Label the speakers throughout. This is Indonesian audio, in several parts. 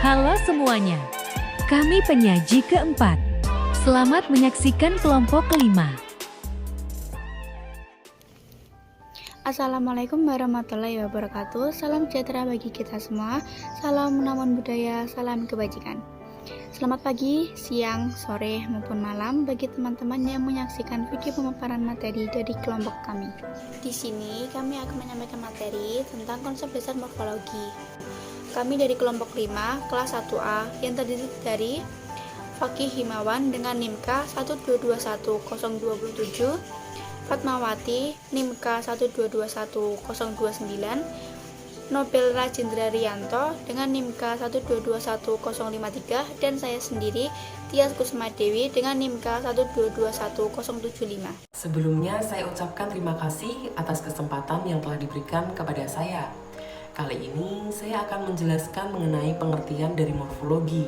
Speaker 1: Halo semuanya, kami penyaji keempat. Selamat menyaksikan kelompok kelima.
Speaker 2: Assalamualaikum warahmatullahi wabarakatuh. Salam sejahtera bagi kita semua. Salam menawan budaya, salam kebajikan. Selamat pagi, siang, sore, maupun malam bagi teman-teman yang menyaksikan video pemaparan materi dari kelompok kami. Di sini kami akan menyampaikan materi tentang konsep dasar morfologi. Kami dari kelompok 5, kelas 1A yang terdiri dari Fakih Himawan dengan NIMK 1221027, Fatmawati NIMK 1221029, Nobel Rajendra Rianto dengan NIMK 1221053, dan saya sendiri Tias Kusma Dewi dengan NIMK 1221075.
Speaker 3: Sebelumnya saya ucapkan terima kasih atas kesempatan yang telah diberikan kepada saya. Kali ini saya akan menjelaskan mengenai pengertian dari morfologi.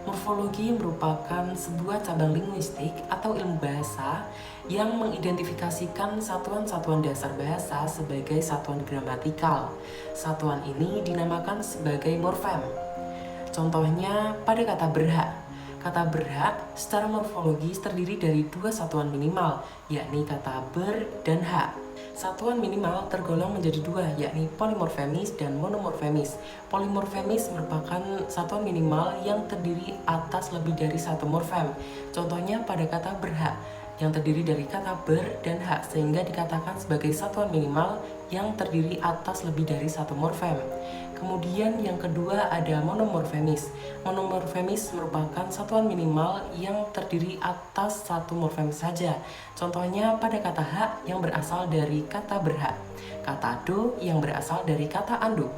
Speaker 3: Morfologi merupakan sebuah cabang linguistik atau ilmu bahasa yang mengidentifikasikan satuan-satuan dasar bahasa sebagai satuan gramatikal. Satuan ini dinamakan sebagai morfem. Contohnya pada kata berhak. Kata berhak secara morfologis terdiri dari dua satuan minimal, yakni kata ber dan hak. Satuan minimal tergolong menjadi dua, yakni polimorfemis dan monomorfemis. Polimorfemis merupakan satuan minimal yang terdiri atas lebih dari satu morfem. Contohnya pada kata berhak, yang terdiri dari kata ber dan hak, sehingga dikatakan sebagai satuan minimal yang terdiri atas lebih dari satu morfem. Kemudian yang kedua ada monomorfemis. Monomorfemis merupakan satuan minimal yang terdiri atas satu morfem saja. Contohnya pada kata hak yang berasal dari kata berhak, kata do yang berasal dari kata ando.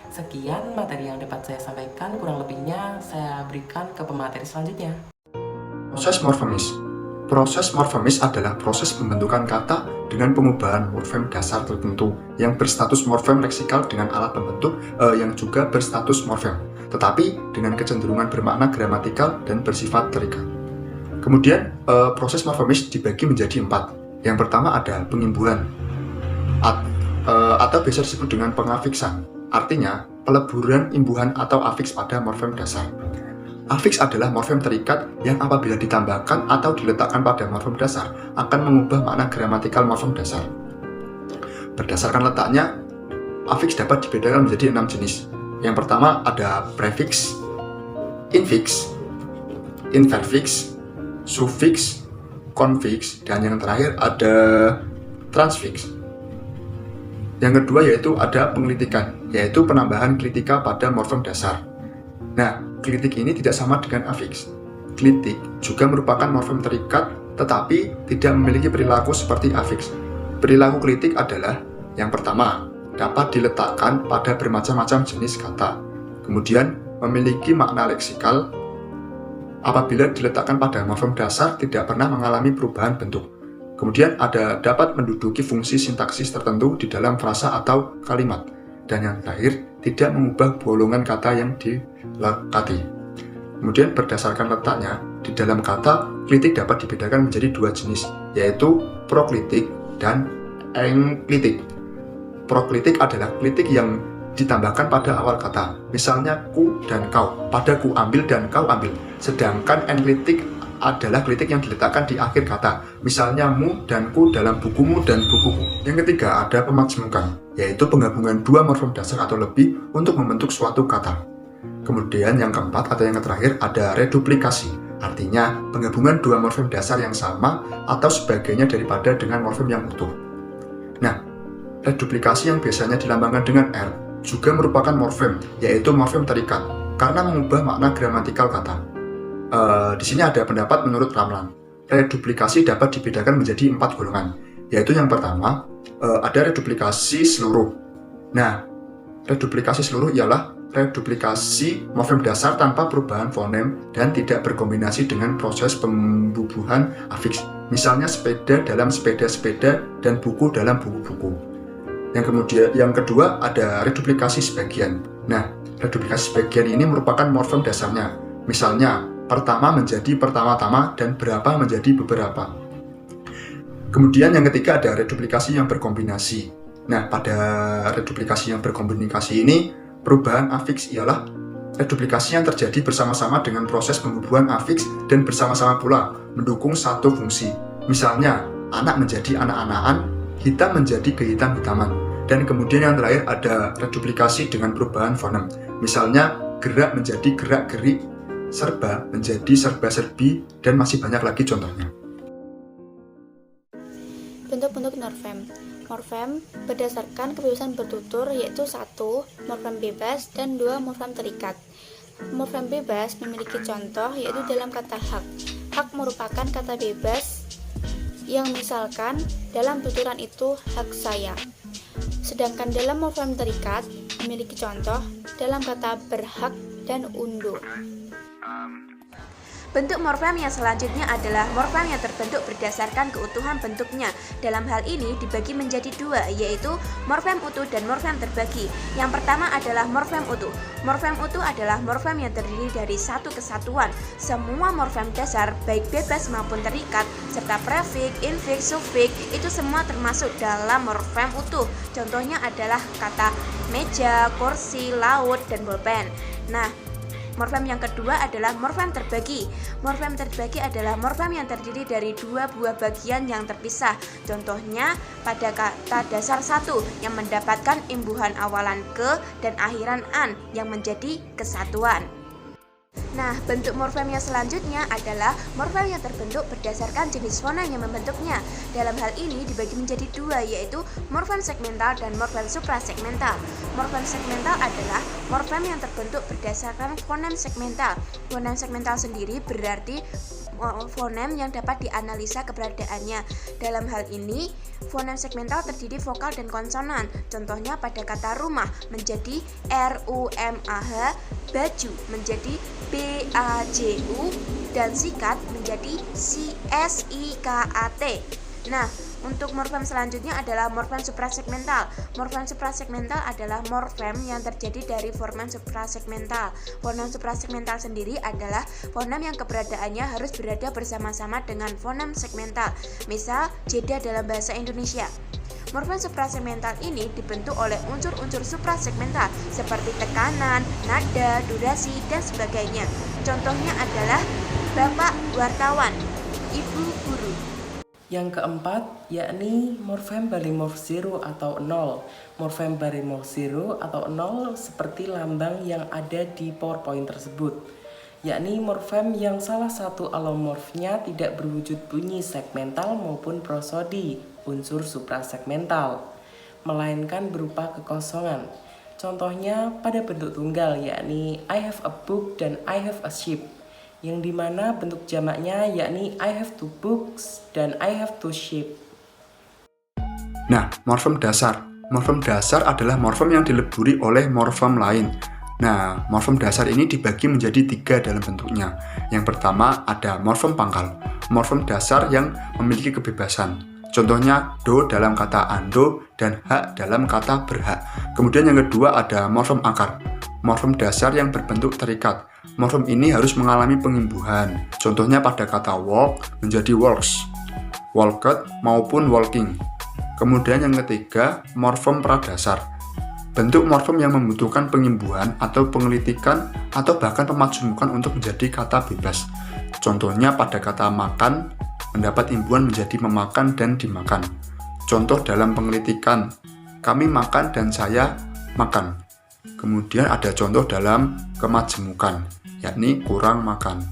Speaker 3: Sekian materi yang dapat saya sampaikan, kurang lebihnya saya berikan ke pemateri selanjutnya.
Speaker 4: Proses morfemis. Proses morfemis adalah proses pembentukan kata dengan pengubahan morfem dasar tertentu yang berstatus morfem leksikal dengan alat pembentuk yang juga berstatus morfem, tetapi dengan kecenderungan bermakna gramatikal dan bersifat terikat. Kemudian proses morfemis dibagi menjadi 4. Yang pertama ada pengimbuhan atau biasa disebut dengan pengafiksan, artinya peleburan imbuhan atau afiks pada morfem dasar. Afiks adalah morfem terikat yang apabila ditambahkan atau diletakkan pada morfem dasar akan mengubah makna gramatikal morfem dasar. Berdasarkan letaknya, afiks dapat dibedakan menjadi 6 jenis. Yang pertama ada prefiks, infiks, inverfiks, sufiks, konfiks, dan yang terakhir ada transfiks. Yang kedua yaitu ada pengelitikan, yaitu penambahan klitika pada morfem dasar. Nah, klitik ini tidak sama dengan afiks. Klitik juga merupakan morfem terikat, tetapi tidak memiliki perilaku seperti afiks. Perilaku klitik adalah yang pertama, dapat diletakkan pada bermacam-macam jenis kata. Kemudian, memiliki makna leksikal. Apabila diletakkan pada morfem dasar, tidak pernah mengalami perubahan bentuk. Kemudian dapat menduduki fungsi sintaksis tertentu di dalam frasa atau kalimat. Dan yang terakhir, tidak mengubah bolongan kata yang dilekati. Kemudian berdasarkan letaknya, di dalam kata, klitik dapat dibedakan menjadi 2 jenis, yaitu proklitik dan enklitik. Proklitik adalah klitik yang ditambahkan pada awal kata, misalnya ku dan kau, pada ku ambil dan kau ambil. Sedangkan enklitik adalah klitik yang diletakkan di akhir kata, misalnya mu dan ku dalam bukumu dan bukuku. Yang ketiga ada pemakzmukan, yaitu penggabungan 2 morfem dasar atau lebih untuk membentuk suatu kata. Kemudian yang keempat atau yang terakhir ada reduplikasi, artinya penggabungan 2 morfem dasar yang sama atau sebagainya daripada dengan morfem yang utuh. Nah, reduplikasi yang biasanya dilambangkan dengan R juga merupakan morfem, yaitu morfem terikat, karena mengubah makna gramatikal kata. Di sini ada pendapat menurut Ramlan. Reduplikasi dapat dibedakan menjadi 4 golongan, yaitu yang pertama ada reduplikasi seluruh. Nah, reduplikasi seluruh ialah reduplikasi morfem dasar tanpa perubahan fonem dan tidak berkombinasi dengan proses pembubuhan afiks. Misalnya sepeda dalam sepeda-sepeda dan buku dalam buku-buku. Yang kedua ada reduplikasi sebagian. Nah, reduplikasi sebagian ini merupakan morfem dasarnya. Misalnya pertama menjadi pertama-tama dan berapa menjadi beberapa. Kemudian yang ketiga ada reduplikasi yang berkombinasi. Nah, pada reduplikasi yang berkombinasi ini perubahan afiks ialah reduplikasi yang terjadi bersama-sama dengan proses pembubuhan afiks dan bersama-sama pula mendukung satu fungsi. Misalnya, anak menjadi anak-anakan, hitam menjadi kehitam-hitaman. Dan kemudian yang terakhir ada reduplikasi dengan perubahan fonem. Misalnya, gerak menjadi gerak-gerik, serba menjadi serba-serbi, dan masih banyak lagi contohnya.
Speaker 2: Bentuk-bentuk morfem. Morfem berdasarkan kebebasan bertutur yaitu 1. Morfem bebas dan 2. Morfem terikat. Morfem bebas memiliki contoh yaitu dalam kata hak. Hak merupakan kata bebas yang misalkan dalam tuturan itu hak saya. Sedangkan dalam morfem terikat memiliki contoh dalam kata berhak dan undur.
Speaker 5: Bentuk morfem yang selanjutnya adalah morfem yang terbentuk berdasarkan keutuhan bentuknya. Dalam hal ini dibagi menjadi dua, yaitu morfem utuh dan morfem terbagi. Yang pertama adalah morfem utuh. Morfem utuh adalah morfem yang terdiri dari satu kesatuan. Semua morfem dasar, baik bebas maupun terikat, serta prefix, infiks, sufiks, itu semua termasuk dalam morfem utuh. Contohnya adalah kata meja, kursi, laut, dan bolpen. Nah, morfem yang kedua adalah morfem terbagi. Morfem terbagi adalah morfem yang terdiri dari dua buah bagian yang terpisah. Contohnya pada kata dasar 1 yang mendapatkan imbuhan awalan ke dan akhiran an yang menjadi kesatuan. Nah, bentuk morfem yang selanjutnya adalah morfem yang terbentuk berdasarkan jenis fonem yang membentuknya. Dalam hal ini dibagi menjadi dua, yaitu morfem segmental dan morfem suprasegmental. Morfem segmental adalah morfem yang terbentuk berdasarkan fonem segmental. Fonem segmental sendiri berarti fonem yang dapat dianalisa keberadaannya. Dalam hal ini, fonem segmental terdiri vokal dan konsonan. Contohnya pada kata rumah menjadi RUMAH, baju menjadi BAJU, dan sikat menjadi CSIKAT. Nah, untuk morfem selanjutnya adalah morfem suprasegmental. Morfem suprasegmental adalah morfem yang terjadi dari fonem suprasegmental. Fonem suprasegmental sendiri adalah fonem yang keberadaannya harus berada bersama-sama dengan fonem segmental. Misal, jeda dalam bahasa Indonesia. Morfem suprasegmental ini dibentuk oleh unsur-unsur suprasegmental seperti tekanan, nada, durasi, dan sebagainya. Contohnya adalah Bapak wartawan, Ibu guru.
Speaker 3: Yang keempat, yakni morfem barimorf 0 atau 0. Morfem barimorf 0 atau 0 seperti lambang yang ada di PowerPoint tersebut, yakni morfem yang salah satu alomorfnya tidak berwujud bunyi segmental maupun prosodi, unsur suprasegmental, melainkan berupa kekosongan. Contohnya pada bentuk tunggal, yakni I have a book dan I have a sheep, yang dimana bentuk jamaknya yakni I have two books dan I have two sheep.
Speaker 4: Nah, morfem dasar. Morfem dasar adalah morfem yang dileburi oleh morfem lain. Nah, morfem dasar ini dibagi menjadi 3 dalam bentuknya. Yang pertama ada morfem pangkal, morfem dasar yang memiliki kebebasan. Contohnya do dalam kata ando dan hak dalam kata berhak. Kemudian yang kedua ada morfem akar, morfem dasar yang berbentuk terikat. Morfem ini harus mengalami pengimbuhan. Contohnya pada kata walk menjadi walks, walked maupun walking. Kemudian yang ketiga morfem pradasar, bentuk morfem yang membutuhkan pengimbuhan atau pengelitikan atau bahkan pemajumukan untuk menjadi kata bebas. Contohnya pada kata makan mendapat imbuhan menjadi memakan dan dimakan. Contoh dalam pengelitikan, kami makan dan saya makan. Kemudian ada contoh dalam kemajemukan, yakni kurang makan.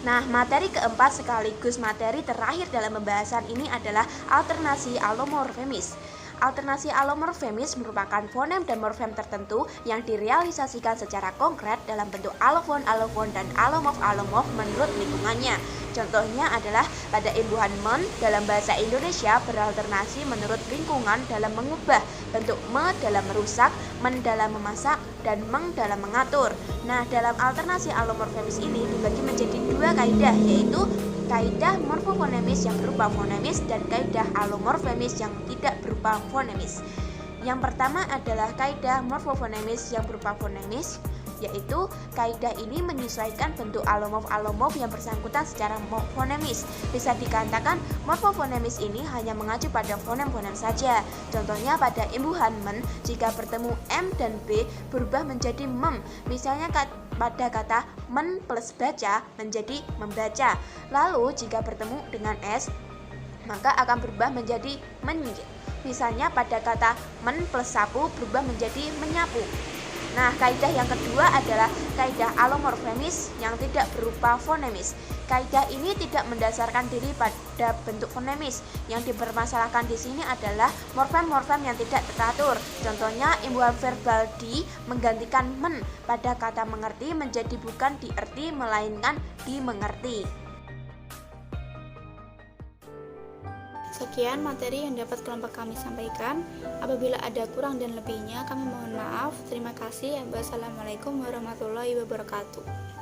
Speaker 5: Nah, materi keempat sekaligus materi terakhir dalam pembahasan ini adalah alternasi alomorfemis. Alternasi alomorfemis merupakan fonem dan morfem tertentu yang direalisasikan secara konkret dalam bentuk alofon, dan alomorf menurut lingkungannya. Contohnya adalah pada imbuhan men dalam bahasa Indonesia beralternasi menurut lingkungan dalam mengubah bentuk me dalam merusak, men dalam memasak, dan meng dalam mengatur. Nah, dalam alternasi alomorfemis ini dibagi menjadi 2 kaidah, yaitu kaidah morfofonemis yang berupa fonemis dan kaidah alomorfemis yang tidak berupa fonemis. Yang pertama adalah kaidah morfofonemis yang berupa fonemis. yaitu kaidah ini menyesuaikan bentuk alomorf yang bersangkutan secara fonemis. Bisa dikatakan morfofonemis ini hanya mengacu pada fonem-fonem saja. Contohnya pada imbuhan men, jika bertemu m dan b berubah menjadi mem. Misalnya pada kata men plus baca menjadi membaca. Lalu jika bertemu dengan s, maka akan berubah menjadi menj. Misalnya pada kata men plus sapu berubah menjadi menyapu. Nah, kaidah yang kedua adalah kaidah alomorfemis yang tidak berupa fonemis. Kaidah ini tidak mendasarkan diri pada bentuk fonemis. Yang dipermasalahkan di sini adalah morfem-morfem yang tidak teratur. Contohnya imbuhan verbal di menggantikan men pada kata mengerti menjadi bukan dierti melainkan dimengerti.
Speaker 2: Sekian materi yang dapat kelompok kami sampaikan. Apabila ada kurang dan lebihnya, kami mohon maaf. Terima kasih. Wassalamualaikum warahmatullahi wabarakatuh.